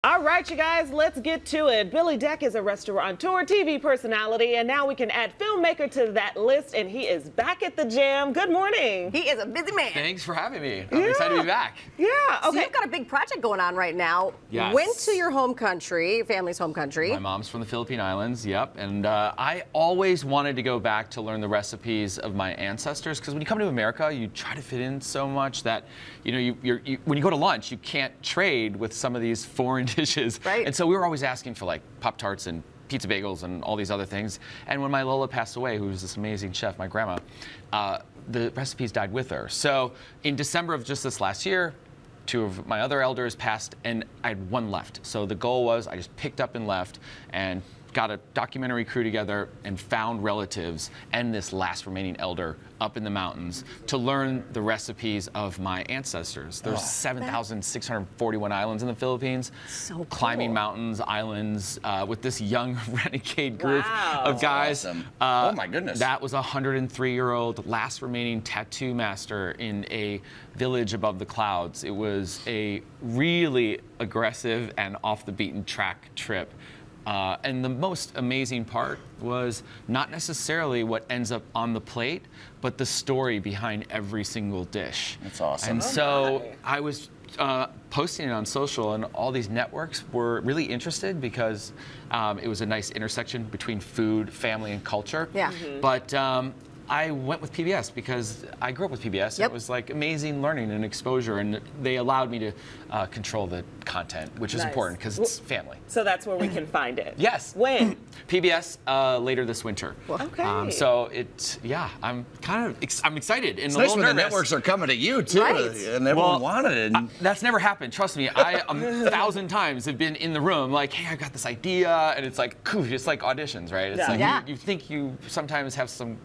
All right, you guys, let's get to it. Billy Dec is a restaurateur, TV personality, and now we can add filmmaker to that list, and he is back at the Jam. Good morning. He is a busy man. Thanks for having me. I'm excited to be back. Yeah, okay. So you've got a big project going on right now. Yes. Went to your home country, your family's home country. My mom's from the Philippine Islands, yep. And I always wanted to go back to learn the recipes of my ancestors, because when you come to America, you try to fit in so much that, you know, when you go to lunch, you can't trade with some of these foreign dishes. Right. And so we were always asking for like Pop-Tarts and pizza bagels and all these other things. And when my Lola passed away, who was this amazing chef, my grandma, the recipes died with her. So in December of just this last year, 2 of my other elders passed, and I had 1 left. So the goal was I just picked up and left and got a documentary crew together and found relatives and this last remaining elder up in the mountains to learn the recipes of my ancestors. There's 7,641 islands in the Philippines. So cool. Climbing mountains, islands, with this young renegade group of guys. Awesome. Oh my goodness. That was a 103-year-old last remaining tattoo master in a village above the clouds. It was a really aggressive and off the beaten track trip. And the most amazing part was not necessarily what ends up on the plate, but the story behind every single dish. That's awesome. And so I was posting it on social, and all these networks were really interested because it was a nice intersection between food, family, and culture. Yeah. But I went with PBS because I grew up with PBS. Yep. It was like amazing learning and exposure, and they allowed me to control the content, which is Nice. important because it's family. So that's where we can find it. Yes. When? PBS later this winter. Okay. So I'm I'm excited and It's a nice little when the nervous. networks are coming to you too, Right. and everyone wanted it. And That's never happened. Trust me. I 1,000 times have been in the room like, hey, I got this idea, and it's like, it's like auditions, right? It's Yeah. like Yeah. you think you sometimes have some,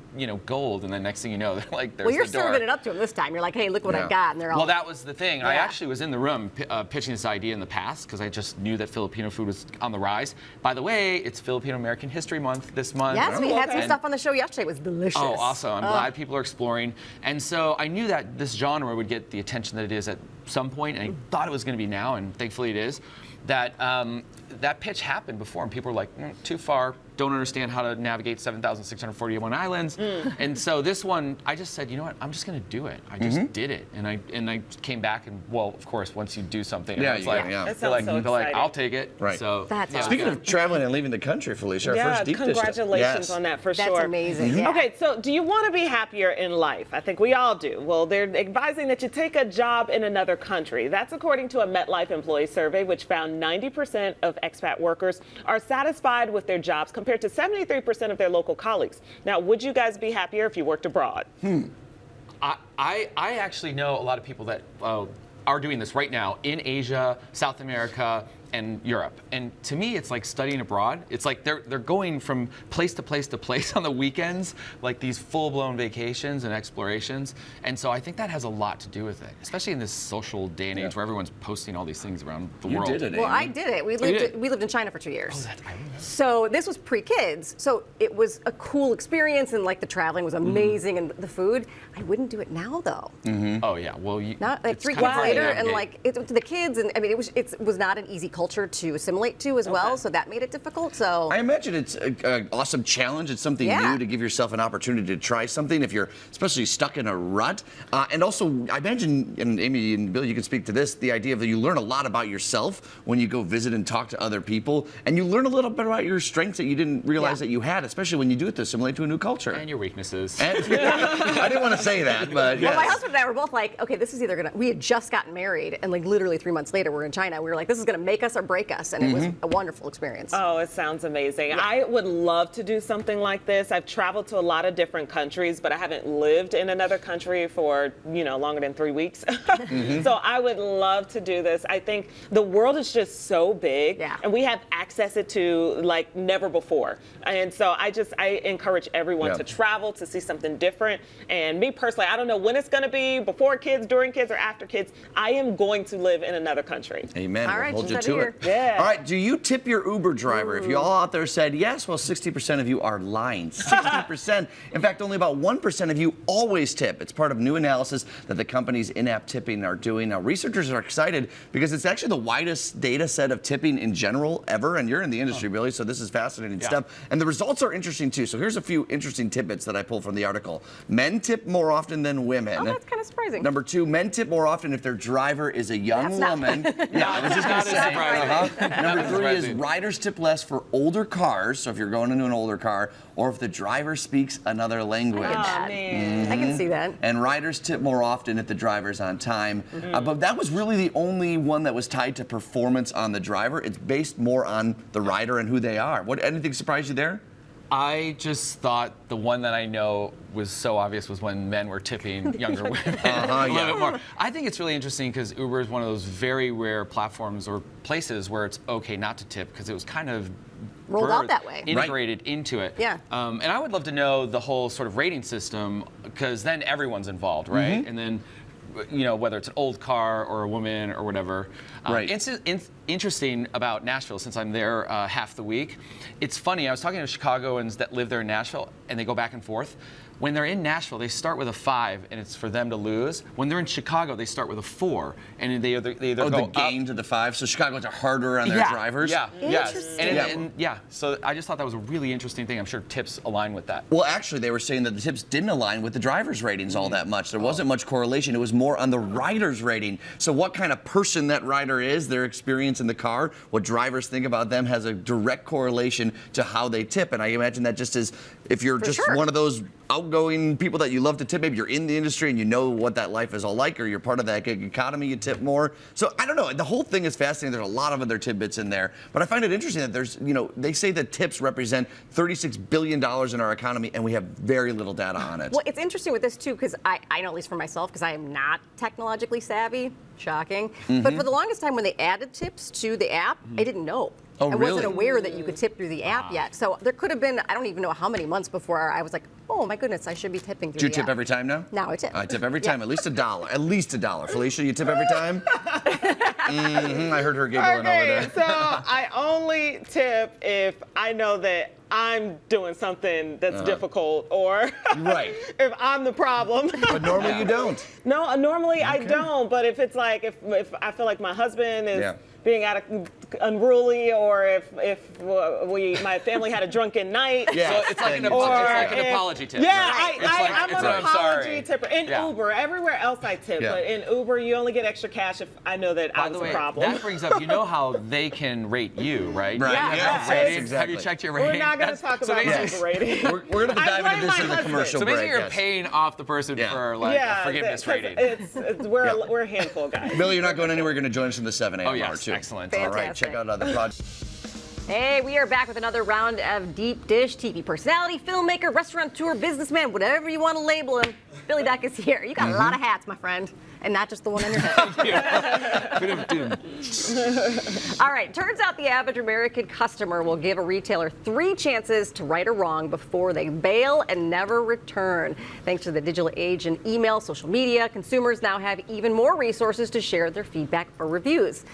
gold, and then next thing you know, they're like, there's Well, you're the door. serving it up to him this time. You're like, hey, look what Yeah. I got. And they're all. Well, that was the thing. I Yeah. actually was in the room pitching this idea in the past because I just knew that Filipino food was on the rise. By the way, it's Filipino American History Month this month. Yes, we had some And- stuff on the show yesterday. It was delicious. Oh, awesome. I'm glad people are exploring. And so I knew that this genre would get the attention that it is at some point, and I thought it was going to be now, and thankfully it is. That pitch happened before, and people were like, too far, don't understand how to navigate 7,641 islands. And so this one, I just said, you know what, I'm just going to do it. I just did it. And I came back, and well, of course, once you do something, Yeah, it's you like, gotta, yeah. That they're like, sounds so they're like, exciting. I'll take it. Right. So That's yeah, awesome. Speaking of traveling and leaving the country, Felicia, our Yeah, first deep dish. congratulations Yes. on that for That's sure. amazing. Yeah. Okay, so do you want to be happier in life? I think we all do. Well, they're advising that you take a job in another country. That's according to a MetLife employee survey, which found 90% of expat workers are satisfied with their jobs compared to 73% of their local colleagues. Now, would you guys be happier if you worked abroad? I actually know a lot of people that are doing this right now in Asia, South America, and Europe. And to me, it's like studying abroad. It's like they're going from place to place to place on the weekends, like these full-blown vacations and explorations. And so I think that has a lot to do with it, especially in this social day and age where everyone's posting all these things around the You world. did it, Well, Amy. I did it. We lived in China for 2 years. I remember. So this was pre-kids. So it was a cool experience, and like the traveling was amazing, and the food. I wouldn't do it now though. Oh yeah, well, Not like it's 3 kind of kids hard to later, and navigate. like to the kids, and I mean it was not an easy culture to assimilate to as well. Okay. So that made it difficult. So I imagine it's an awesome challenge. It's something Yeah. new to give yourself an opportunity to try something if you're especially stuck in a rut. And also, I imagine, and Amy and Bill, you can speak to this, the idea of that you learn a lot about yourself when you go visit and talk to other people. And you learn a little bit about your strengths that you didn't realize Yeah. that you had, especially when you do it to assimilate to a new culture. And your weaknesses. And- I didn't want to say that, but Well, yes. my husband and I were both like, okay, this is either gonna. We had just gotten married, and like literally 3 months later, we're in China. We were like, this is gonna make us or break us, and it was a wonderful experience. Oh, it sounds amazing. I would love to do something like this. I've traveled to a lot of different countries, but I haven't lived in another country for, longer than 3 weeks. So I would love to do this. I think the world is just so big, Yeah. and we have access to like never before. And so I encourage everyone Yeah. to travel, to see something different. And me personally, I don't know when it's going to be, before kids, during kids, or after kids. I am going to live in another country. Amen. All We'll right, hold you just to do here. it. Yeah. All right, do you tip your Uber driver? If you all out there said yes, well, 60% of you are lying. 60%. In fact, only about 1% of you always tip. It's part of new analysis that the companies in-app tipping are doing. Now, researchers are excited because it's actually the widest data set of tipping in general ever, and you're in the industry, Billy, so this is fascinating stuff. And the results are interesting, too. So here's a few interesting tidbits that I pulled from the article. Men tip more often than women. Oh, that's kind of surprising. Number 2, men tip more often if their driver is a young woman. Yeah, I was just going to say. Number 3 is riders tip less for older cars, so if you're going into an older car, or if the driver speaks another language. Oh, man. I can see that. And riders tip more often if the driver's on time. But that was really the only one that was tied to performance on the driver. It's based more on the rider and who they are. Anything surprise you there? I just thought the one that I know was so obvious was when men were tipping younger women a little bit more. I think it's really interesting because Uber is one of those very rare platforms or places where it's okay not to tip because it was kind of Rolled out that way. integrated into it. Yeah. And I would love to know the whole sort of rating system because then everyone's involved, right? And then, whether it's an old car or a woman or whatever. Right. Interesting about Nashville, since I'm there half the week. It's funny, I was talking to Chicagoans that live there in Nashville, and they go back and forth. When they're in Nashville, they start with a 5, and it's for them to lose. When they're in Chicago, they start with a 4, and they either go the up. game to the 5. So Chicagoans are harder on their drivers. Yeah, yes. Interesting. So I just thought that was a really interesting thing. I'm sure tips align with that. Well, actually, they were saying that the tips didn't align with the driver's ratings all that much. There wasn't much correlation. It was more on the rider's rating. So what kind of person that rider is, their experience in the car, what drivers think about them has a direct correlation to how they tip. And I imagine that just is, if you're one of those outgoing people that you love to tip, maybe you're in the industry and you know what that life is all like, or you're part of that gig economy, you tip more. So I don't know. The whole thing is fascinating. There's a lot of other tidbits in there. But I find it interesting that there's, they say that tips represent $36 billion in our economy, and we have very little data on it. Well, it's interesting with this, too, because I know, at least for myself, because I am not technologically savvy. Shocking. But for the longest time, when they added tips to the app, I didn't know. Oh, I really? wasn't aware that you could tip through the app yet. So there could have been, I don't even know how many months before I was like, oh my goodness, I should be tipping through Do you the tip app. every time now? Now I tip. I tip every time, at least $1. At least $1. Felicia, you tip every time? I heard her giggling over there. So I only tip if I know that I'm doing something that's difficult, or if I'm the problem. But normally you don't. No, normally I don't. But if it's like if I feel like my husband is being unruly, or if my family had a drunken night. So it's like an apology tip. Yeah, right? I'm an apology tipper. In Uber, everywhere else I tip, but in Uber you only get extra cash if I know that I was the problem. That brings up, how they can rate you, right? Right. Yeah, Exactly. Have you checked your rating? We're not going to talk about Uber rating. We're going to dive into this in the commercial So break. basically you're paying off the person for a forgiveness rating. We're a handful, guys. Billy, you're not going anywhere. You're going to join us in the 7 a.m. Oh, yes. hour, too. Excellent. All right, check out other projects. Hey, we are back with another round of Deep Dish. TV personality, filmmaker, restaurateur, businessman, whatever you want to label him. Billy Dec is here. You got a lot of hats, my friend, and not just the one on your head. All right, turns out the average American customer will give a retailer 3 chances to right a wrong before they bail and never return. Thanks to the digital age and email, social media, consumers now have even more resources to share their feedback or reviews.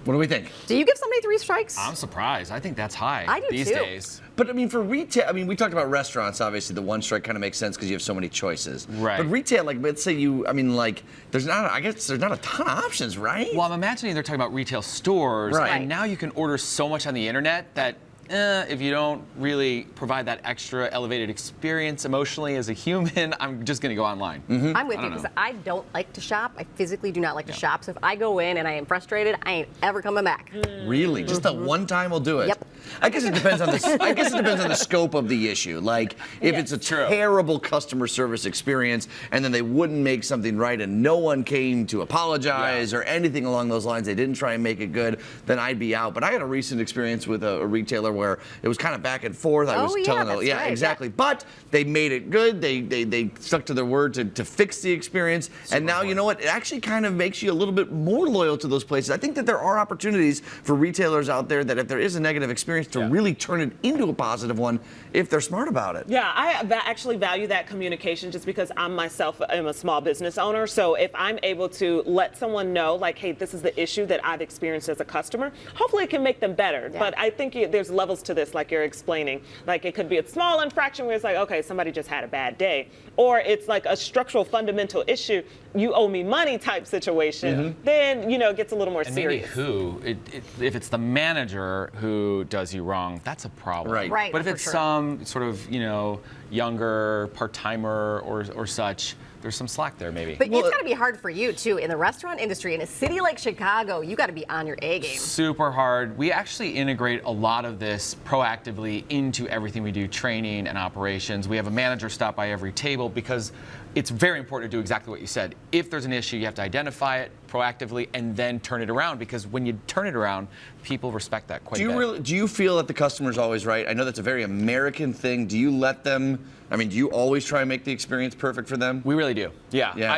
What do we think? Do you give somebody 3 strikes? I'm surprised. I think that's high I do these too. days. But for retail, we talked about restaurants. Obviously, the 1 strike kind of makes sense because you have so many choices. Right. But retail, let's say there's not a ton of options, right? Well, I'm imagining they're talking about retail stores, and now you can order so much on the internet that if you don't really provide that extra elevated experience emotionally as a human, I'm just going to go online. I'm with you because I don't like to shop. I physically do not like to shop. So if I go in and I am frustrated, I ain't ever coming back. Really? Just that one time will do it? Yep. I guess it depends on the scope of the issue. Like if it's a terrible customer service experience and then they wouldn't make something right and no one came to apologize or anything along those lines, they didn't try and make it good, then I'd be out. But I had a recent experience with a retailer where it was kind of back and forth. I was Oh, yeah, telling that's yeah, right, yeah. exactly. But they made it good. They stuck to their word to fix the experience. And now, you know what? It actually kind of makes you a little bit more loyal to those places. I think that there are opportunities for retailers out there that if there is a negative experience to really turn it into a positive one if they're smart about it. Yeah, I actually value that communication just because I myself am a small business owner. So if I'm able to let someone know, like, hey, this is the issue that I've experienced as a customer, hopefully it can make them better. Yeah. But I think there's levels to this, like you're explaining. Like it could be a small infraction where it's like, okay, somebody just had a bad day. Or it's like a structural fundamental issue, you owe me money type situation. Then, you know, it gets a little more And maybe serious. if it's the manager who does you wrong, that's a problem. Right. Right, But if for it's sure. some sort of, you know, younger part-timer or such, there's some slack there maybe. But it's got to be hard for you, too. In the restaurant industry, in a city like Chicago, you got to be on your A game. Super hard. We actually integrate a lot of this proactively into everything we do, training and operations. We have a manager stop by every table because it's very important to do exactly what you said. If there's an issue, you have to identify it proactively and then turn it around, because when you turn it around, people respect that quite a bit. Do you feel that the customer's always right? I know that's a very American thing. Do you let them, I mean, do you always try and make the experience perfect for them? We really do. Yeah. Yeah.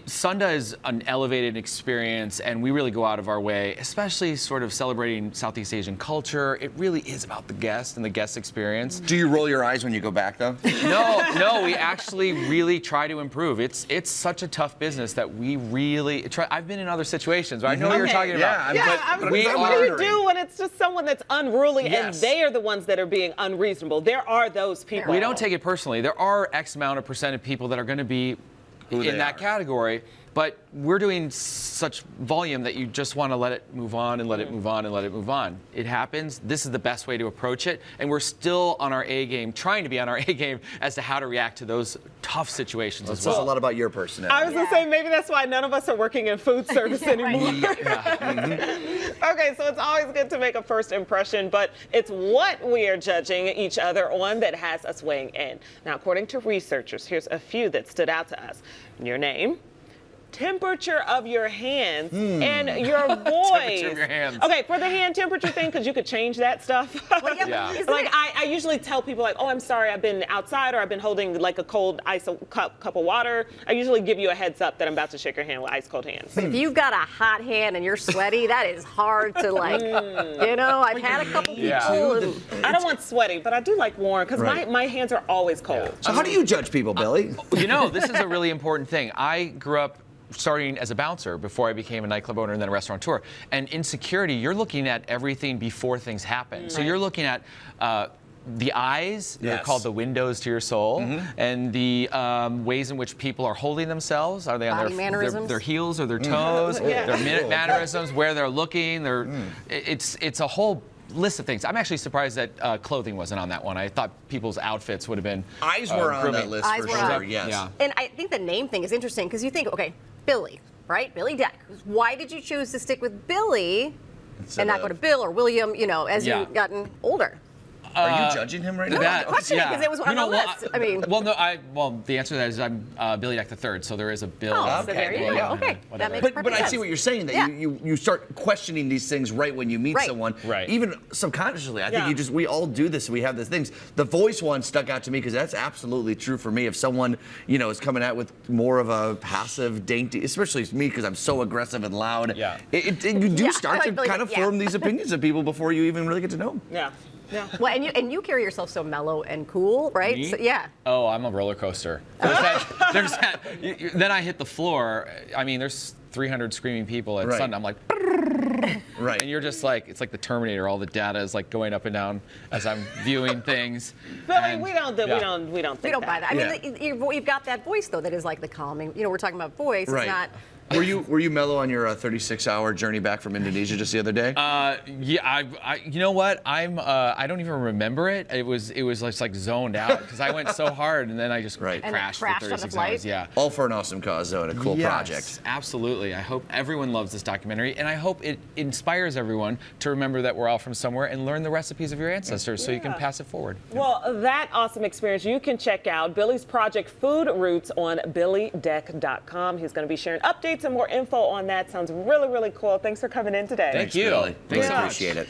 Sunda is an elevated experience, and we really go out of our way, especially sort of celebrating Southeast Asian culture. It really is about the guest and the guest experience. Do you roll your eyes when you go back, though? No, we actually really try to improve. It's such a tough business that we really try. I've been in other situations, right? I know what you're talking about. What do you do when it's just someone that's unruly and they are the ones that are being unreasonable? There are those people. We don't take it personally. There are X amount of percent of people that are going to be in that category, but we're doing such volume that you just want to let it move on and let it move on and let it move on. It happens. This is the best way to approach it, and we're still on our A game, trying to be on our A game as to how to react to those tough situations as It says a well. lot about your personality. I was going to say, maybe that's why none of us are working in food service anymore. Okay, so it's always good to make a first impression, but it's what we are judging each other on that has us weighing in. Now, according to researchers, here's a few that stood out to us. Your name, temperature of your hands, and your voice. Temperature of your hands. Okay, for the hand temperature thing, because you could change that stuff. Well, Yeah. isn't Like it- I usually tell people like, oh, I'm sorry, I've been outside or I've been holding like a cold ice cup of water. I usually give you a heads up that I'm about to shake your hand with ice cold hands. If you've got a hot hand and you're sweaty, that is hard to like, you know, I've had a couple people. Yeah. And I don't want sweaty, but I do like warm because my hands are always cold. So how do you judge people, Billy? You know, this is a really important thing. I grew up starting as a bouncer before I became a nightclub owner and then a restaurateur. And in security, you're looking at everything before things happen. So you're looking at the eyes, they're Yes. called the windows to your soul, and the ways in which people are holding themselves. Are they on Body mannerisms. their heels or their toes? Yeah. Their mannerisms, where they're looking. It's a whole list of things. I'm actually surprised that clothing wasn't on that one. I thought people's outfits would have been Eyes were on grooming. that list Eyes for were sure, on. yes. Yeah. And I think the name thing is interesting because you think, okay, Billy, right? Billy Dec. Why did you choose to stick with Billy and not go to Bill or William, you know, as Yeah. you've gotten older? Are you judging him right now? That- questioning, 'cause it was on the list. I mean- the answer to that is I'm Billy Dec III, so there is a Bill. Oh, so there you go. William, Okay, that whatever. makes But perfect I see sense. what you're saying, that Yeah. you start questioning these things right when you meet Right. someone. Right. Even subconsciously. I think Yeah. we all do this. We have these things. The voice one stuck out to me because that's absolutely true for me. If someone, you know, is coming out with more of a passive, dainty, especially me because I'm so aggressive and loud, Yeah. you do Yeah, start I to like Billy kind Dec, of yeah. form these opinions of people before you even really get to know them. Yeah. Yeah. Well, and you carry yourself so mellow and cool, right? Me? So, yeah. Oh, I'm a roller coaster. Then I hit the floor. I mean, there's 300 screaming people at Right. Sunday. I'm like, Right. and you're just like, it's like the Terminator. All the data is like going up and down as I'm viewing things. Billy, And- we don't think We don't buy that. I Yeah. mean, you've got that voice though that is like the calming. You know, we're talking about voice. Right. It's not. Were you mellow on your 36-hour journey back from Indonesia just the other day? Yeah, you know what? I don't even remember it. It was just like zoned out because I went so hard and then I just Right. And it crashed for crashed on the 36 flight? hours. Yeah. All for an awesome cause, though, and a cool Yes, project. Absolutely. I hope everyone loves this documentary, and I hope it inspires everyone to remember that we're all from somewhere and learn the recipes of your ancestors so you can Yeah. pass it forward. Well, that awesome experience, you can check out Billy's project Food Roots on billydec.com. He's going to be sharing updates and more info on that. Sounds really, really cool. Thanks for coming in today. Thank you. Billy. Thanks so Yeah. much. Appreciate it.